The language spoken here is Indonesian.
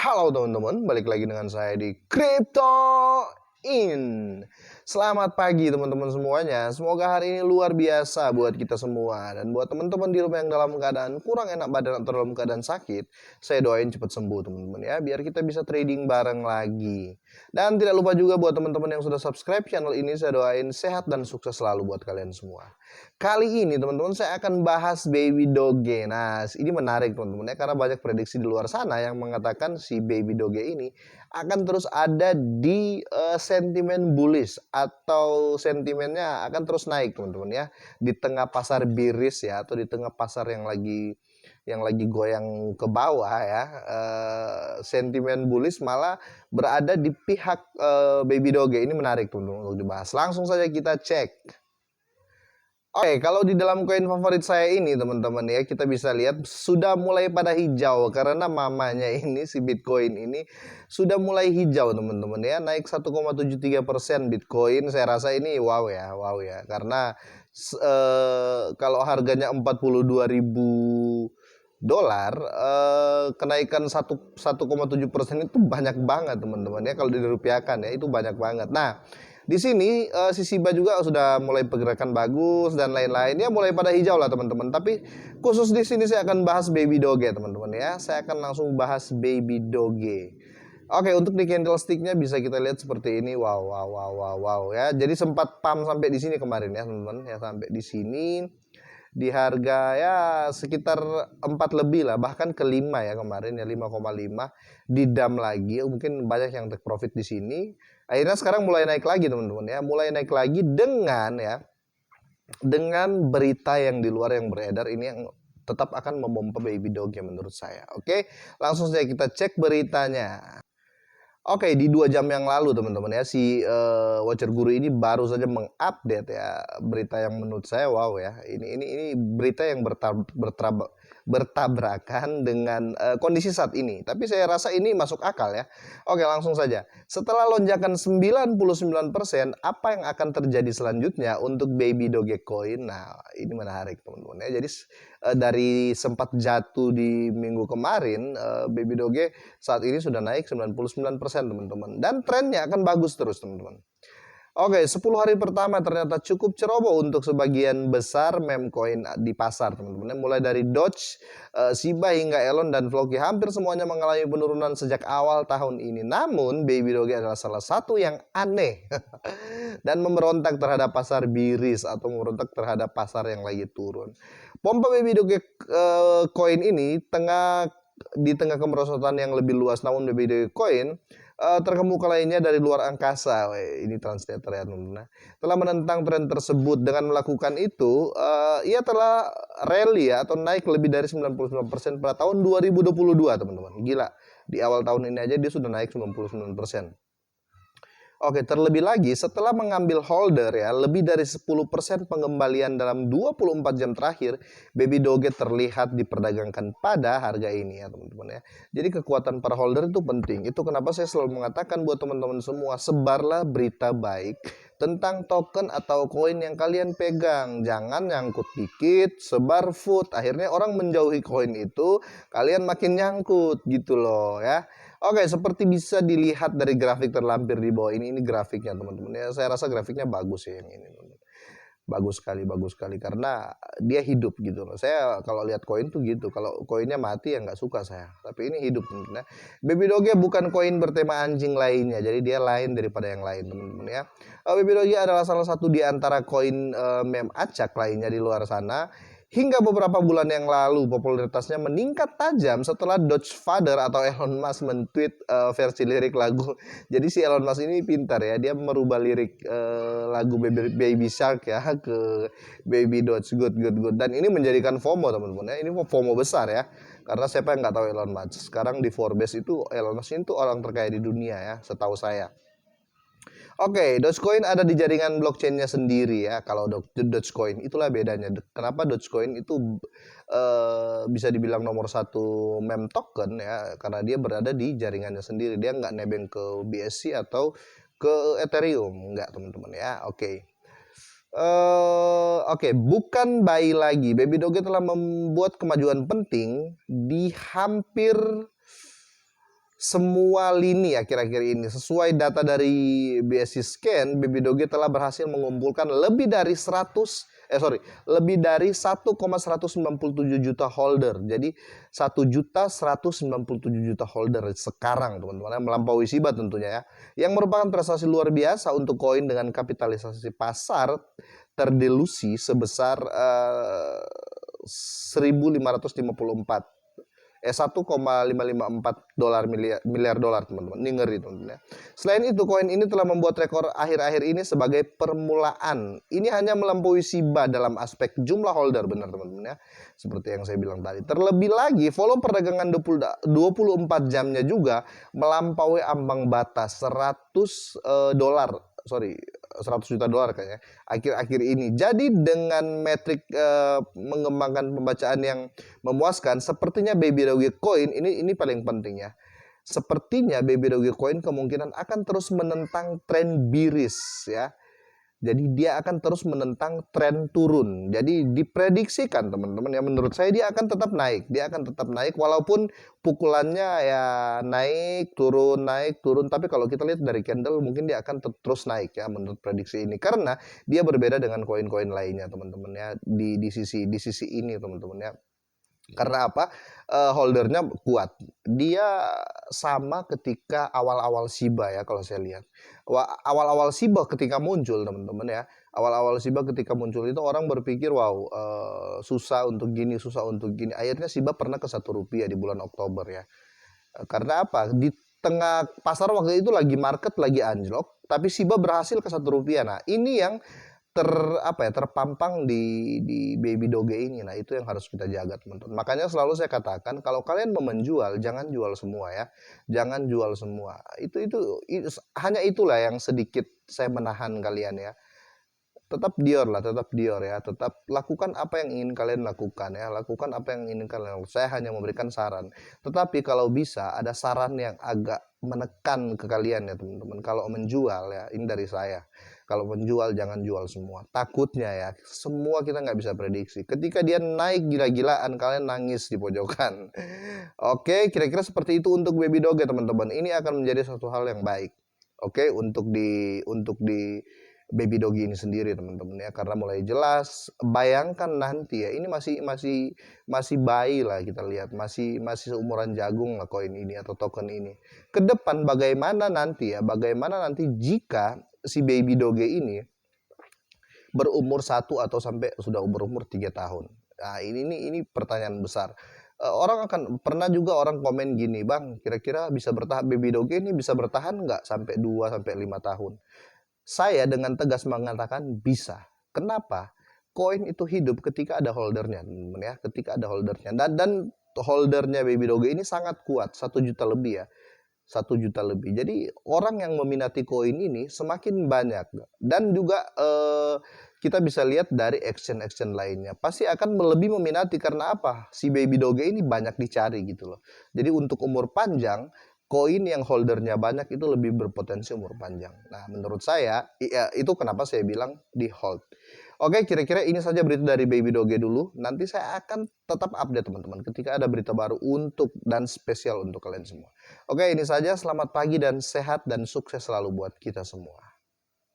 Halo teman-teman, balik lagi dengan saya di Crypto In. Selamat pagi teman-teman semuanya. Semoga hari ini luar biasa buat kita semua. Dan buat teman-teman di rumah yang dalam keadaan kurang enak badan atau dalam keadaan sakit, saya doain cepat sembuh teman-teman ya, biar kita bisa trading bareng lagi. Dan tidak lupa juga buat teman-teman yang sudah subscribe channel ini, saya doain sehat dan sukses selalu buat kalian semua. Kali ini teman-teman saya akan bahas Baby Doge. Nah, ini menarik teman-teman ya, karena banyak prediksi di luar sana yang mengatakan si Baby Doge ini akan terus ada di sentimen bullish atau sentimennya akan terus naik teman-teman ya, di tengah pasar bearish ya, atau di tengah pasar yang lagi goyang ke bawah ya, sentimen bullish malah berada di pihak Baby Doge. Ini menarik teman-teman untuk dibahas. Langsung saja kita cek. Oke, kalau di dalam koin favorit saya ini teman-teman ya, kita bisa lihat sudah mulai pada hijau karena mamanya ini si Bitcoin ini sudah mulai hijau teman-teman ya, naik 1,73% Bitcoin. Saya rasa ini wow ya, karena kalau harganya 42.000 dolar, kenaikan 1,7% itu banyak banget teman-teman ya, kalau dirupiahkan ya itu banyak banget. Nah, di sini si Shiba juga sudah mulai pergerakan bagus dan lain-lain ya, mulai pada hijau lah teman-teman. Tapi khusus di sini saya akan bahas Baby Doge teman-teman ya. Saya akan langsung bahas Baby Doge. Oke, untuk di candlesticknya bisa kita lihat seperti ini. Wow ya. Jadi sempat pump sampai di sini kemarin ya teman-teman ya, sampai di sini di harga ya sekitar 4 lebih lah, bahkan ke 5 ya kemarin ya, 5,5 didam lagi. Mungkin banyak yang take profit di sini. Akhirnya sekarang mulai naik lagi teman-teman ya, mulai naik lagi dengan berita yang di luar yang beredar ini yang tetap akan memompa Baby Doge menurut saya. Oke, langsung saja kita cek beritanya. Oke, di 2 jam yang lalu teman-teman ya, si Watcher Guru ini baru saja mengupdate ya berita yang menurut saya wow ya. Ini berita yang bertabrakan dengan kondisi saat ini. Tapi saya rasa ini masuk akal ya. Oke, langsung saja. Setelah lonjakan 99%, apa yang akan terjadi selanjutnya untuk Baby Dogecoin? Nah, ini menarik teman-teman ya. Jadi dari sempat jatuh di minggu kemarin, Baby Doge saat ini sudah naik 99% teman-teman, dan trennya akan bagus terus teman-teman. Oke, 10 hari pertama ternyata cukup ceroboh untuk sebagian besar meme coin di pasar teman-teman. Mulai dari Doge, Shiba hingga Elon dan Floki, hampir semuanya mengalami penurunan sejak awal tahun ini. Namun Baby Doge adalah salah satu yang aneh dan memberontak terhadap pasar bearish atau memberontak terhadap pasar yang lagi turun. Pompa Baby Doge coin ini di tengah kemerosotan yang lebih luas, namun Baby Doge coin terkemuka lainnya dari luar angkasa. Ini translator ya teman-teman, telah menentang tren tersebut. Dengan melakukan itu, ia telah rally ya, atau naik lebih dari 99% pada tahun 2022 teman-teman. Gila, di awal tahun ini aja dia sudah naik 99%. Oke, terlebih lagi setelah mengambil holder ya, lebih dari 10% pengembalian dalam 24 jam terakhir, Baby Doge terlihat diperdagangkan pada harga ini ya teman-teman ya. Jadi kekuatan para holder itu penting. Itu kenapa saya selalu mengatakan buat teman-teman semua, sebarlah berita baik tentang token atau koin yang kalian pegang. Jangan nyangkut dikit, sebar food. Akhirnya orang menjauhi koin itu, kalian makin nyangkut gitu loh ya. Oke, seperti bisa dilihat dari grafik terlampir di bawah ini grafiknya teman-teman ya. Saya rasa grafiknya bagus ya yang ini. Bagus sekali karena dia hidup gitu loh. Saya kalau lihat koin tuh gitu. Kalau koinnya mati ya nggak suka saya. Tapi ini hidup teman-teman ya. Baby Doge bukan koin bertema anjing lainnya. Jadi dia lain daripada yang lain teman-teman ya. Baby Doge adalah salah satu di antara koin meme acak lainnya di luar sana. Hingga beberapa bulan yang lalu popularitasnya meningkat tajam setelah Doge Father atau Elon Musk mentweet versi lirik lagu. Jadi si Elon Musk ini pintar ya, dia merubah lirik lagu Baby Shark ya ke Baby Doge, good. Dan ini menjadikan FOMO teman-teman ya. Ini FOMO besar ya. Karena siapa yang nggak tahu Elon Musk? Sekarang di Forbes itu Elon Musk itu orang terkaya di dunia ya, setahu saya. Oke, Dogecoin ada di jaringan blockchainnya sendiri ya. Kalau Dogecoin itulah bedanya. Kenapa Dogecoin itu bisa dibilang nomor satu meme token ya? Karena dia berada di jaringannya sendiri. Dia nggak nebeng ke BSC atau ke Ethereum, nggak teman-teman ya. Oke. Bukan bayi lagi. Baby Doge telah membuat kemajuan penting di hampir semua lini akhir-akhir ini. Sesuai data dari BSC Scan, Baby Doge telah berhasil mengumpulkan lebih dari 1,197 juta holder. Jadi 1,197 juta holder sekarang, teman-teman, melampaui Shiba tentunya ya. Yang merupakan prestasi luar biasa untuk koin dengan kapitalisasi pasar terdelusi sebesar 1,554 miliar dolar, teman-teman. Ini ngeri, teman-teman ya. Selain itu, koin ini telah membuat rekor akhir-akhir ini sebagai permulaan. Ini hanya melampaui Shiba dalam aspek jumlah holder, benar teman-teman ya. Seperti yang saya bilang tadi. Terlebih lagi, volume perdagangan 24 jamnya juga melampaui ambang batas 100 dolar. 100 juta dolar kayaknya akhir-akhir ini. Jadi dengan metrik mengembangkan pembacaan yang memuaskan, sepertinya Baby Doge Coin ini paling penting ya. Sepertinya Baby Doge Coin kemungkinan akan terus menentang tren bearish ya. Jadi dia akan terus menentang tren turun. Jadi diprediksikan teman-teman ya, menurut saya dia akan tetap naik. Dia akan tetap naik walaupun pukulannya ya naik turun. Tapi kalau kita lihat dari candle mungkin dia akan terus naik ya menurut prediksi ini. Karena dia berbeda dengan koin-koin lainnya teman-teman ya di sisi ini teman-teman ya. Karena apa? Holdernya kuat. Dia sama ketika awal-awal Shiba ya kalau saya lihat. Awal-awal Shiba ketika muncul teman-teman ya. Awal-awal Shiba ketika muncul itu orang berpikir wow susah untuk gini, susah untuk gini. Akhirnya Shiba pernah ke Rp1 di bulan Oktober ya. Karena apa? Di tengah pasar waktu itu lagi market lagi anjlok, tapi Shiba berhasil ke Rp1. Nah, ini yang terpampang di Baby Doge ini. Nah, itu yang harus kita jaga teman-teman. Makanya selalu saya katakan kalau kalian mau menjual jangan jual semua ya. Jangan jual semua. Itu hanya itulah yang sedikit saya menahan kalian ya. Tetap dior ya. Tetap lakukan apa yang ingin kalian lakukan ya. Lakukan apa yang ingin kalian lakukan. Saya hanya memberikan saran. Tetapi kalau bisa ada saran yang agak menekan ke kalian ya teman-teman. Kalau menjual ya, ini dari saya. Kalau menjual jangan jual semua. Takutnya ya, semua kita nggak bisa prediksi. Ketika dia naik gila-gilaan, kalian nangis di pojokan. Oke, kira-kira seperti itu untuk Baby Doge teman-teman. Ini akan menjadi satu hal yang baik. Oke, untuk di Baby Doge ini sendiri teman-teman ya, karena mulai jelas. Bayangkan nanti ya, ini masih bayi lah kita lihat, masih seumuran jagung lah koin ini atau token ini. Kedepan bagaimana nanti jika si Baby Doge ini berumur 1 atau sampai sudah berumur 3 tahun. Nah, ini pertanyaan besar. Orang pernah juga orang komen gini, "Bang, kira-kira bisa bertahan Baby Doge ini bisa bertahan nggak sampai 2 sampai 5 tahun?" Saya dengan tegas mengatakan bisa. Kenapa? Koin itu hidup ketika ada holdernya, teman-teman ya. Ketika ada holdernya. Dan holdernya Baby Doge ini sangat kuat, 1 juta lebih ya. 1 juta lebih. Jadi orang yang meminati koin ini semakin banyak. Dan juga kita bisa lihat dari exchange lainnya. Pasti akan lebih meminati karena apa? Si Baby Doge ini banyak dicari gitu loh. Jadi untuk umur panjang, koin yang holdernya banyak itu lebih berpotensi umur panjang. Nah, menurut saya itu kenapa saya bilang di hold. Oke, kira-kira ini saja berita dari Baby Doge dulu. Nanti saya akan tetap update teman-teman ketika ada berita baru dan spesial untuk kalian semua. Oke, ini saja. Selamat pagi dan sehat dan sukses selalu buat kita semua.